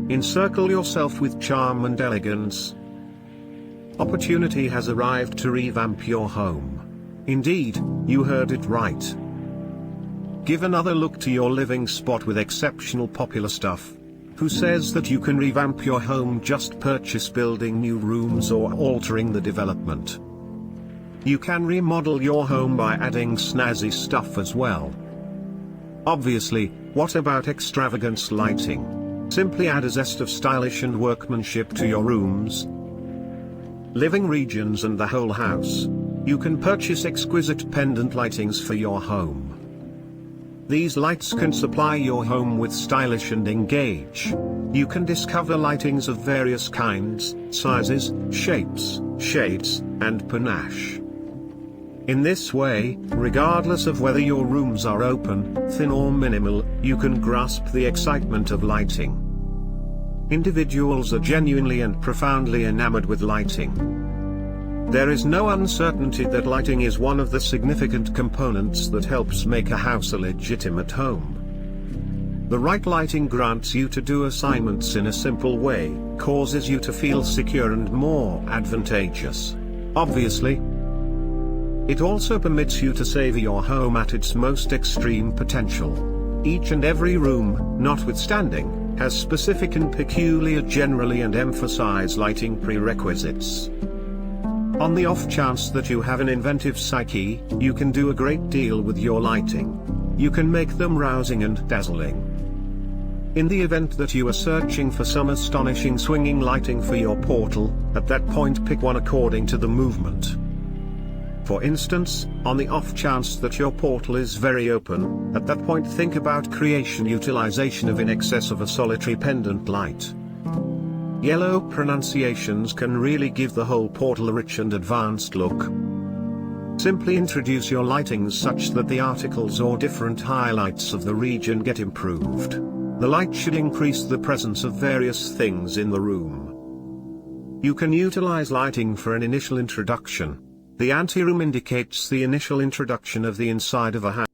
Encircle yourself with charm and elegance. Opportunity has arrived to revamp your home. Indeed, you heard it right. Give another look to your living spot with exceptional popular stuff. Who says that you can revamp your home? Just purchase building new rooms or altering the development. You can remodel your home by adding snazzy stuff as well. Obviously, what about extravagance lighting? Simply add a zest of stylish and workmanship to your rooms, living regions and the whole house. You can purchase exquisite pendant lightings for your home. These lights can supply your home with stylish and engage. You can discover lightings of various kinds, sizes, shapes, shades, and panache. In this way, regardless of whether your rooms are open, thin or minimal, you can grasp the excitement of lighting. Individuals are genuinely and profoundly enamored with lighting. There is no uncertainty that lighting is one of the significant components that helps make a house a legitimate home. The right lighting grants you to do assignments in a simple way, causes you to feel secure and more advantageous. Obviously, it also permits you to savor your home at its most extreme potential. Each and every room, notwithstanding, has specific and peculiar generally and emphasize lighting prerequisites. On the off chance that you have an inventive psyche, you can do a great deal with your lighting. You can make them rousing and dazzling. In the event that you are searching for some astonishing swinging lighting for your portal, at that point pick one according to the movement. For instance, on the off chance that your portal is very open, at that point think about creation utilization of in excess of a solitary pendant light. Yellow pronunciations can really give the whole portal a rich and advanced look. Simply introduce your lightings such that the articles or different highlights of the region get improved. The light should increase the presence of various things in the room. You can utilize lighting for an initial introduction. The anteroom indicates the initial introduction of the inside of a house.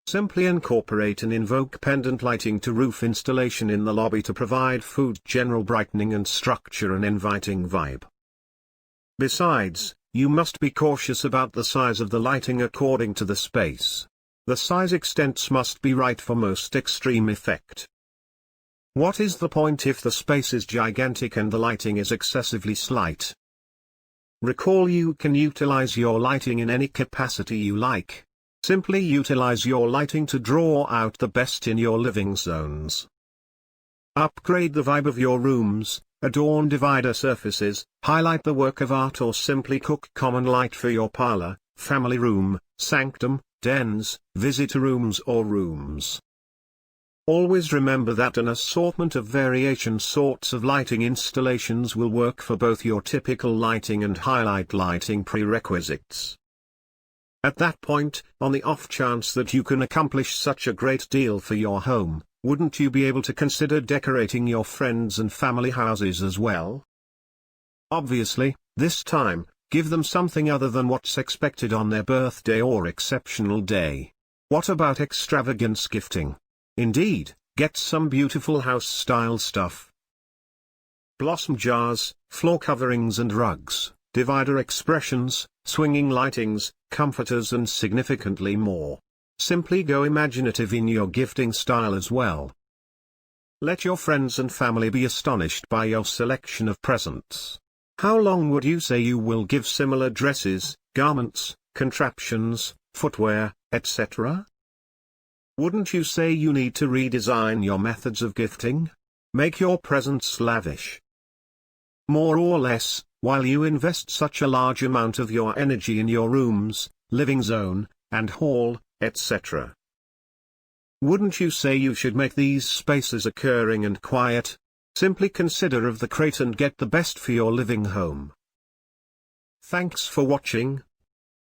Simply incorporate and invoke pendant lighting to roof installation in the lobby to provide food general brightening and structure an inviting vibe. Besides, you must be cautious about the size of the lighting according to the space. The size extents must be right for most extreme effect. What is the point if the space is gigantic and the lighting is excessively slight? Recall you can utilize your lighting in any capacity you like. Simply utilize your lighting to draw out the best in your living zones. Upgrade the vibe of your rooms, adorn divider surfaces, highlight the work of art or simply cook common light for your parlor, family room, sanctum, dens, visitor rooms or rooms. Always remember that an assortment of variation sorts of lighting installations will work for both your typical lighting and highlight lighting prerequisites. At that point, on the off chance that you can accomplish such a great deal for your home, wouldn't you be able to consider decorating your friends and family houses as well? Obviously, this time, give them something other than what's expected on their birthday or exceptional day. What about extravagance gifting? Indeed, get some beautiful house-style stuff. Blossom jars, floor coverings and rugs, divider expressions, swinging lightings, comforters and significantly more. Simply go imaginative in your gifting style as well. Let your friends and family be astonished by your selection of presents. How long would you say you will give similar dresses, garments, contraptions, footwear, etc.? Wouldn't you say you need to redesign your methods of gifting? Make your presents lavish. More or less, while you invest such a large amount of your energy in your rooms, living zone, and hall, etc. Wouldn't you say you should make these spaces occurring and quiet? Simply consider of the crate and get the best for your living home. Thanks for watching.